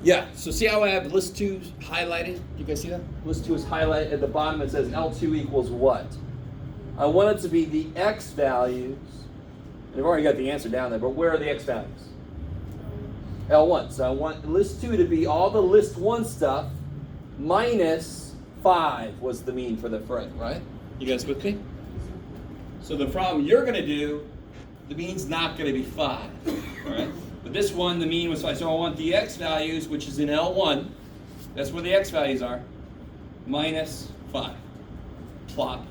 Yeah, so see how I have list 2 highlighted? You guys see that? List 2 is highlighted at the bottom. It says L2 equals what? I want it to be the x values. And I've already got the answer down there, but where are the x values? L1. So I want list 2 to be all the list 1 stuff minus 5 was the mean for the front, right? You guys with me? So the problem you're going to do, the mean's not going to be 5, all right? But this one, the mean was 5. So I want the x values, which is in L1, that's where the x values are, minus 5. Plop.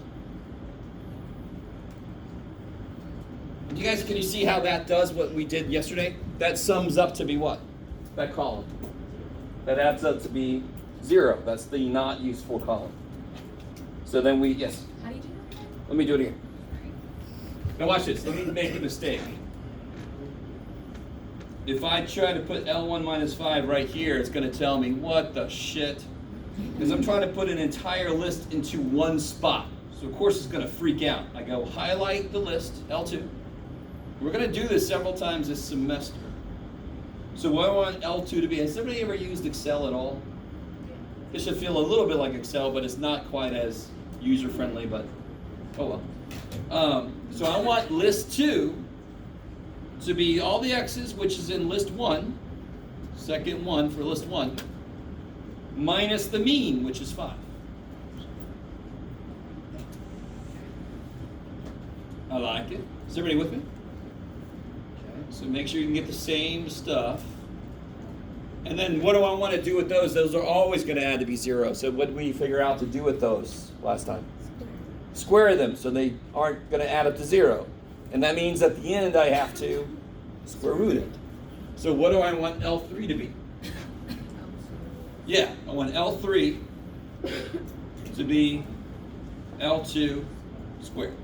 You guys, can you see how that does what we did yesterday? That sums up to be what? That column. That adds up to be 0. That's the not useful column. So then we, yes? How do you do that? Let me do it again. Now watch this. Let me make a mistake. If I try to put L1 minus 5 right here, it's going to tell me, what the shit? Because I'm trying to put an entire list into one spot. So of course it's going to freak out. I go highlight the list, L2. We're going to do this several times this semester. So what I want L2 to be, has everybody ever used Excel at all? It should feel a little bit like Excel, but it's not quite as user-friendly, but oh well. So I want list 2 to be all the x's, which is in list 1, second one for list 1, minus the mean, which is 5. I like it. Is everybody with me? Okay, so make sure you can get the same stuff. And then what do I want to do with those? Those are always going to add to be 0. So what did we figure out to do with those last time? Square them so they aren't going to add up to 0. And that means at the end I have to square root it. So what do I want L3 to be? Yeah, I want L3 to be L2 squared.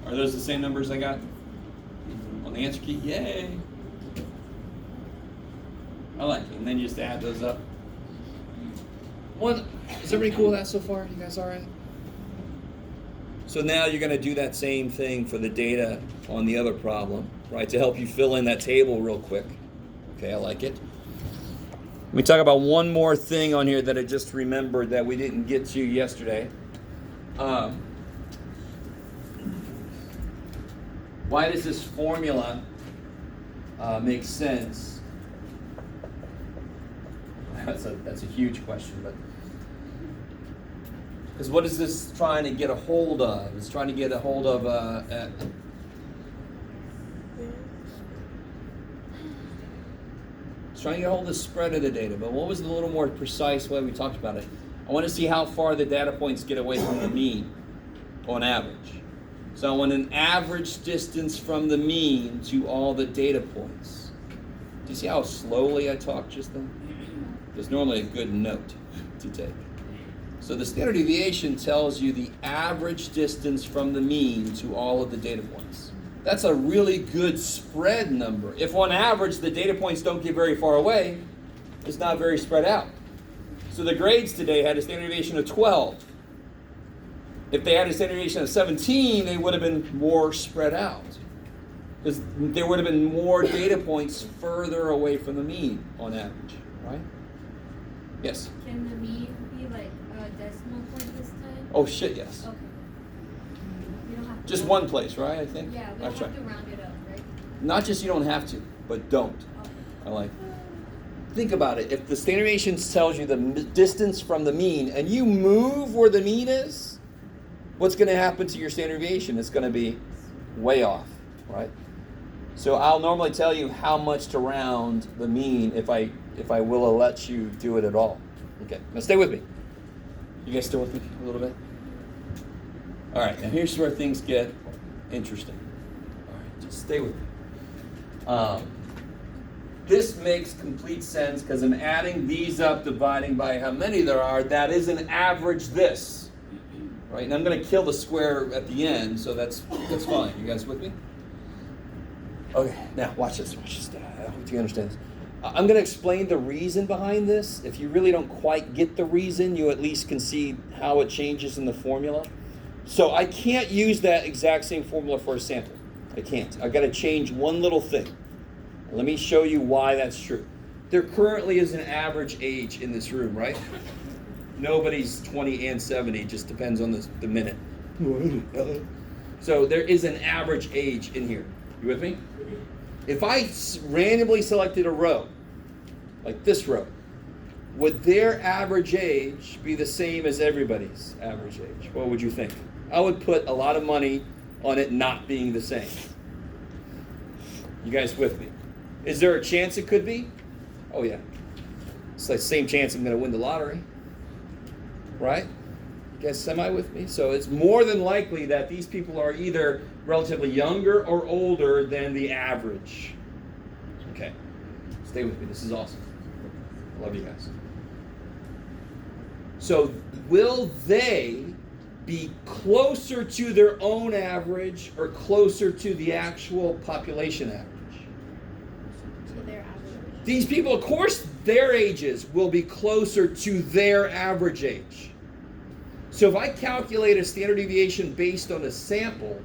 Are those the same numbers I got on the answer key? Yay! I like it. And then you just add those up. Is everybody cool with that so far? You guys all right? So now you're going to do that same thing for the data on the other problem, right? To help you fill in that table real quick. Okay, I like it. Let me talk about one more thing on here that I just remembered that we didn't get to yesterday. Why does this formula make sense? That's a huge question, but because what is this trying to get a hold of? It's trying to get a hold of it's trying to get a hold of the spread of the data. But what was the little more precise way we talked about it? I want to see how far the data points get away from the mean on average. So I want an average distance from the mean to all the data points. Do you see how slowly I talked just then? There's normally a good note to take. So the standard deviation tells you the average distance from the mean to all of the data points. That's a really good spread number. If on average the data points don't get very far away, it's not very spread out. So the grades today had a standard deviation of 12. If they had a standard deviation of 17, they would have been more spread out. Because there would have been more data points further away from the mean on average, right? Yes? Can the mean be like a decimal point this time? Oh shit, yes. Okay. We don't have to Just one place, right, I think? Yeah, we don't have to round it up, right? Not just you don't have to, but don't. Okay. I like. Think about it. If the standard deviation tells you the distance from the mean, and you move where the mean is, what's going to happen to your standard deviation? It's going to be way off, right? So I'll normally tell you how much to round the mean if I will let you do it at all. Okay, now stay with me. You guys still with me a little bit? All right, now here's where things get interesting. All right, just stay with me. This makes complete sense because I'm adding these up, dividing by how many there are. That is an average this, right? And I'm going to kill the square at the end, so that's fine. You guys with me? Okay, now watch this. I hope you understand this. I'm going to explain the reason behind this. If you really don't quite get the reason, you at least can see how it changes in the formula. So I can't use that exact same formula for a sample. I can't. I've got to change one little thing. Let me show you why that's true. There currently is an average age in this room, right? Nobody's 20 and 70, just depends on the minute. So there is an average age in here. You with me? If I randomly selected a row, like this row, would their average age be the same as everybody's average age? What would you think? I would put a lot of money on it not being the same. You guys with me? Is there a chance it could be? Oh yeah. It's like the same chance I'm going to win the lottery. Right? You guys semi with me? So it's more than likely that these people are either relatively younger or older than the average. Okay. Stay with me. This is awesome. I love you guys. So will they be closer to their own average or closer to the actual population average? To their average. These people, of course, their ages will be closer to their average age. So if I calculate a standard deviation based on a sample,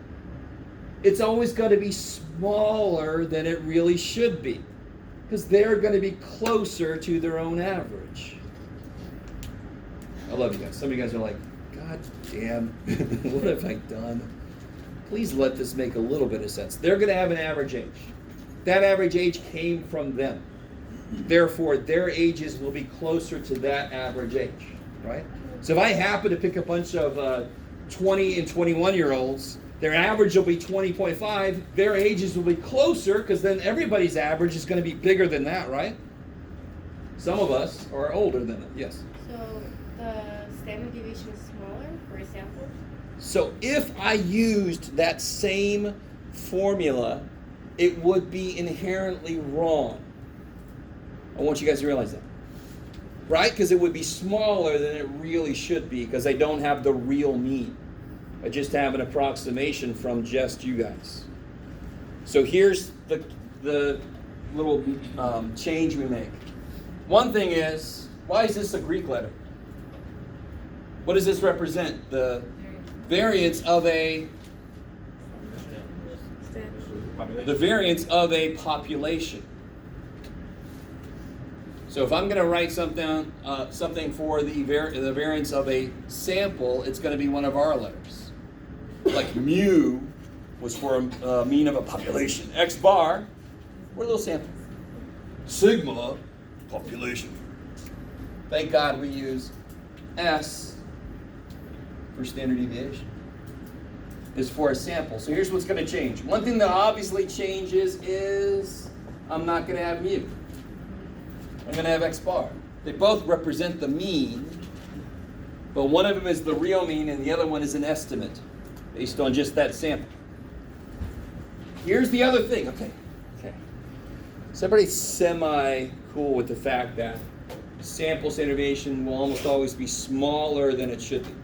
it's always going to be smaller than it really should be, because they're going to be closer to their own average. I love you guys. Some of you guys are like, God damn, what have I done? Please let this make a little bit of sense. They're going to have an average age. That average age came from them. Therefore, their ages will be closer to that average age, right? So if I happen to pick a bunch of 20 and 21-year-olds, their average will be 20.5. Their ages will be closer, because then everybody's average is going to be bigger than that, right? Some of us are older than it, yes. So the standard deviation is smaller for a sample? So if I used that same formula, it would be inherently wrong. I want you guys to realize that. Right? Because it would be smaller than it really should be, because I don't have the real mean. I just have an approximation from just you guys. So here's the little change we make. One thing is, why is this a Greek letter? What does this represent? The variance of a population. So if I'm going to write something for the variance of a sample, it's going to be one of our letters. Like mu was for a mean of a population. X bar, we're a little sample. Sigma, population. Thank God we use S for standard deviation. Is for a sample. So here's what's going to change. One thing that obviously changes is I'm not going to have mu. I'm going to have X bar. They both represent the mean, but one of them is the real mean and the other one is an estimate based on just that sample. Here's the other thing. Okay. So everybody's semi-cool with the fact that sample standard deviation will almost always be smaller than it should be.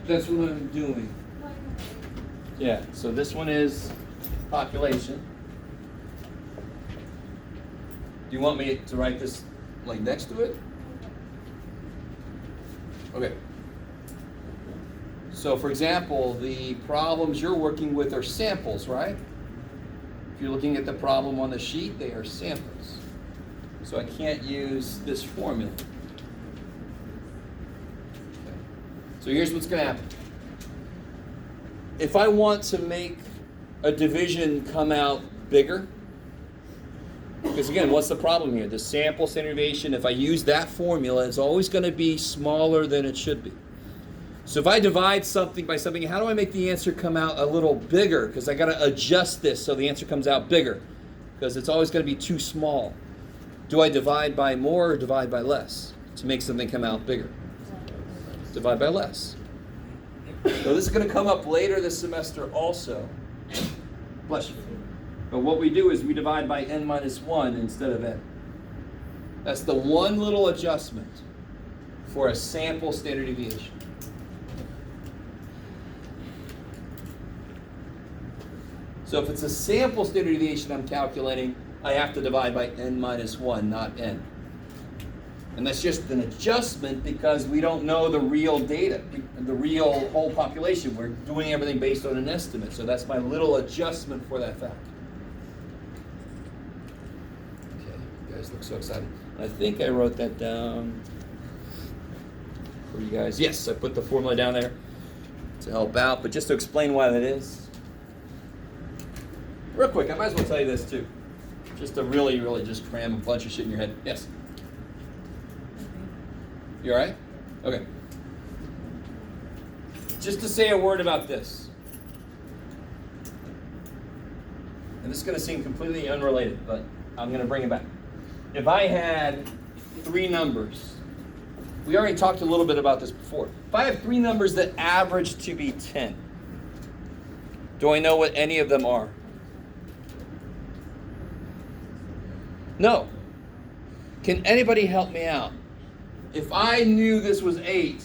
That's what I'm doing. Yeah, so this one is population. Do you want me to write this like next to it? Okay. So for example, the problems you're working with are samples, right? If you're looking at the problem on the sheet, they are samples. So I can't use this formula. So here's what's going to happen. If I want to make a division come out bigger, because again, what's the problem here? The sample standard deviation, if I use that formula, it's always going to be smaller than it should be. So if I divide something by something, how do I make the answer come out a little bigger? Because I got to adjust this so the answer comes out bigger, because it's always going to be too small. Do I divide by more or divide by less to make something come out bigger? Divide by less. So this is going to come up later this semester also. Bless you. But what we do is we divide by n minus 1 instead of n. That's the one little adjustment for a sample standard deviation. So if it's a sample standard deviation I'm calculating, I have to divide by n minus 1, not n. And that's just an adjustment because we don't know the real data, the real whole population. We're doing everything based on an estimate. So that's my little adjustment for that fact. Okay, you guys look so excited. I think I wrote that down for you guys. Yes, I put the formula down there to help out, but just to explain why that is. Real quick, I might as well tell you this too. Just to really, really just cram a bunch of shit in your head. Yes? You all right? Okay. Just to say a word about this. And this is going to seem completely unrelated, but I'm going to bring it back. If I had 3 numbers, we already talked a little bit about this before. If I have 3 numbers that average to be 10, do I know what any of them are? No. Can anybody help me out? If I knew this was 8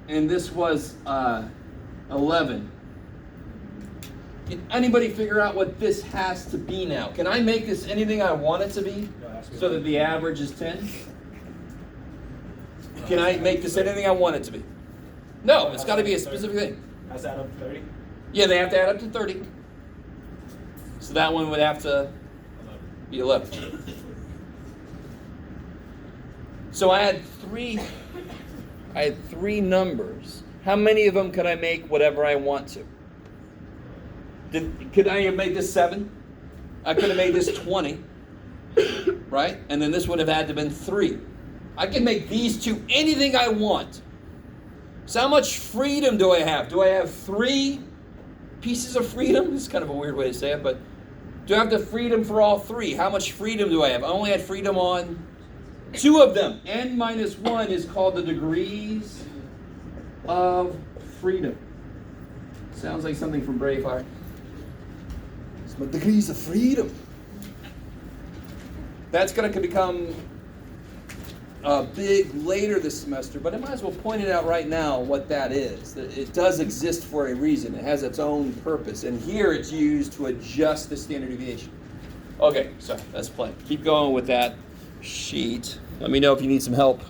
and this was 11, can anybody figure out what this has to be now? Can I make this anything I want it to be so that the average is 10? Can I make this anything I want it to be? No, it's got to be a specific thing. Has to add up to 30? Yeah, they have to add up to 30. So that one would have to be 11. So I had 3 numbers. How many of them could I make whatever I want to? Could I have made this 7? I could have made this 20. Right? And then this would have had to have been 3. I can make these 2 anything I want. So how much freedom do I have? Do I have 3 pieces of freedom? This is kind of a weird way to say it, but do I have the freedom for all 3? How much freedom do I have? I only had freedom on 2 of them. N minus 1 is called the degrees of freedom. Sounds like something from Braveheart. It's my degrees of freedom. That's going to become big later this semester, but I might as well point it out right now what that is. It does exist for a reason. It has its own purpose, and here it's used to adjust the standard deviation. Okay, sorry, let's play. Keep going with that sheet. Let me know if you need some help.